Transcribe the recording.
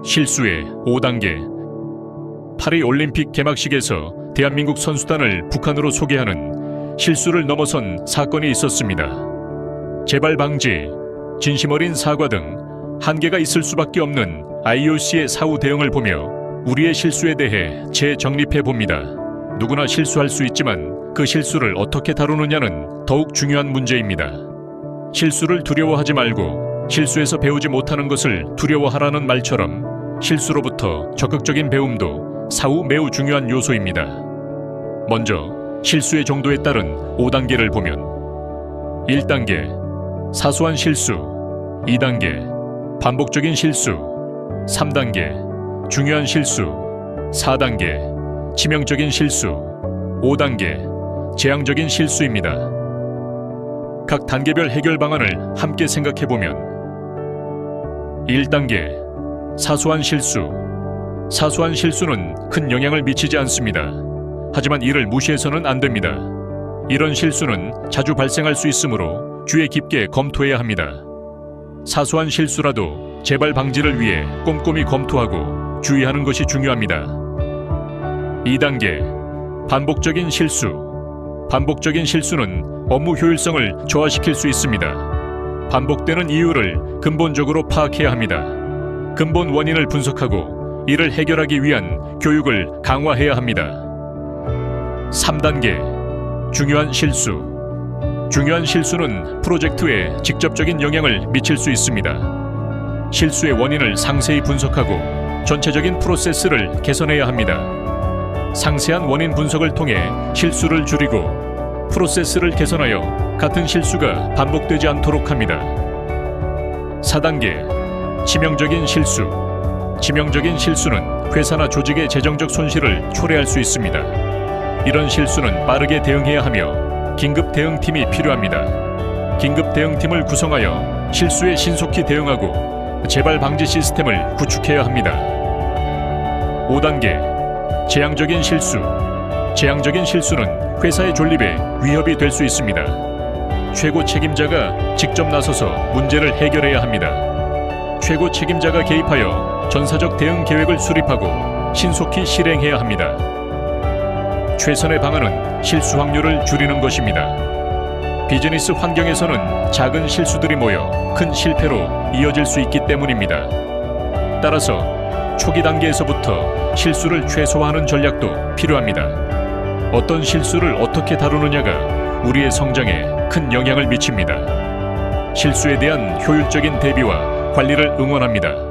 실수의 5단계. 파리 올림픽 개막식에서 대한민국 선수단을 북한으로 소개하는 실수를 넘어선 사건이 있었습니다. 재발 방지, 진심 어린 사과 등 한계가 있을 수밖에 없는 IOC의 사후 대응을 보며 우리의 실수에 대해 재정립해 봅니다. 누구나 실수할 수 있지만 그 실수를 어떻게 다루느냐는 더욱 중요한 문제입니다. 실수를 두려워하지 말고 실수에서 배우지 못하는 것을 두려워하라는 말처럼 실수로부터 적극적인 배움도 사후 매우 중요한 요소입니다. 먼저 실수의 정도에 따른 5단계를 보면 1단계 사소한 실수, 2단계 반복적인 실수, 3단계 중요한 실수, 4단계 치명적인 실수, 5단계 재앙적인 실수입니다. 각 단계별 해결 방안을 함께 생각해보면 1단계 사소한 실수. 사소한 실수는 큰 영향을 미치지 않습니다. 하지만 이를 무시해서는 안 됩니다. 이런 실수는 자주 발생할 수 있으므로 주의 깊게 검토해야 합니다. 사소한 실수라도 재발 방지를 위해 꼼꼼히 검토하고 주의하는 것이 중요합니다. 2단계 반복적인 실수. 반복적인 실수는 업무 효율성을 저하시킬 수 있습니다. 반복되는 이유를 근본적으로 파악해야 합니다. 근본 원인을 분석하고 이를 해결하기 위한 교육을 강화해야 합니다. 3단계 중요한 실수. 중요한 실수는 프로젝트에 직접적인 영향을 미칠 수 있습니다. 실수의 원인을 상세히 분석하고 전체적인 프로세스를 개선해야 합니다. 상세한 원인 분석을 통해 실수를 줄이고 프로세스를 개선하여 같은 실수가 반복되지 않도록 합니다. 4단계 치명적인 실수. 치명적인 실수는 회사나 조직의 재정적 손실을 초래할 수 있습니다. 이런 실수는 빠르게 대응해야 하며 긴급 대응팀이 필요합니다. 긴급 대응팀을 구성하여 실수에 신속히 대응하고 재발 방지 시스템을 구축해야 합니다. 5단계 재앙적인 실수. 재앙적인 실수는 회사의 존립에 위협이 될 수 있습니다. 최고 책임자가 직접 나서서 문제를 해결해야 합니다. 최고 책임자가 개입하여 전사적 대응 계획을 수립하고 신속히 실행해야 합니다. 최선의 방안은 실수 확률을 줄이는 것입니다. 비즈니스 환경에서는 작은 실수들이 모여 큰 실패로 이어질 수 있기 때문입니다. 따라서 초기 단계에서부터 실수를 최소화하는 전략도 필요합니다. 어떤 실수를 어떻게 다루느냐가 우리의 성장에 큰 영향을 미칩니다. 실수에 대한 효율적인 대비와 관리를 응원합니다.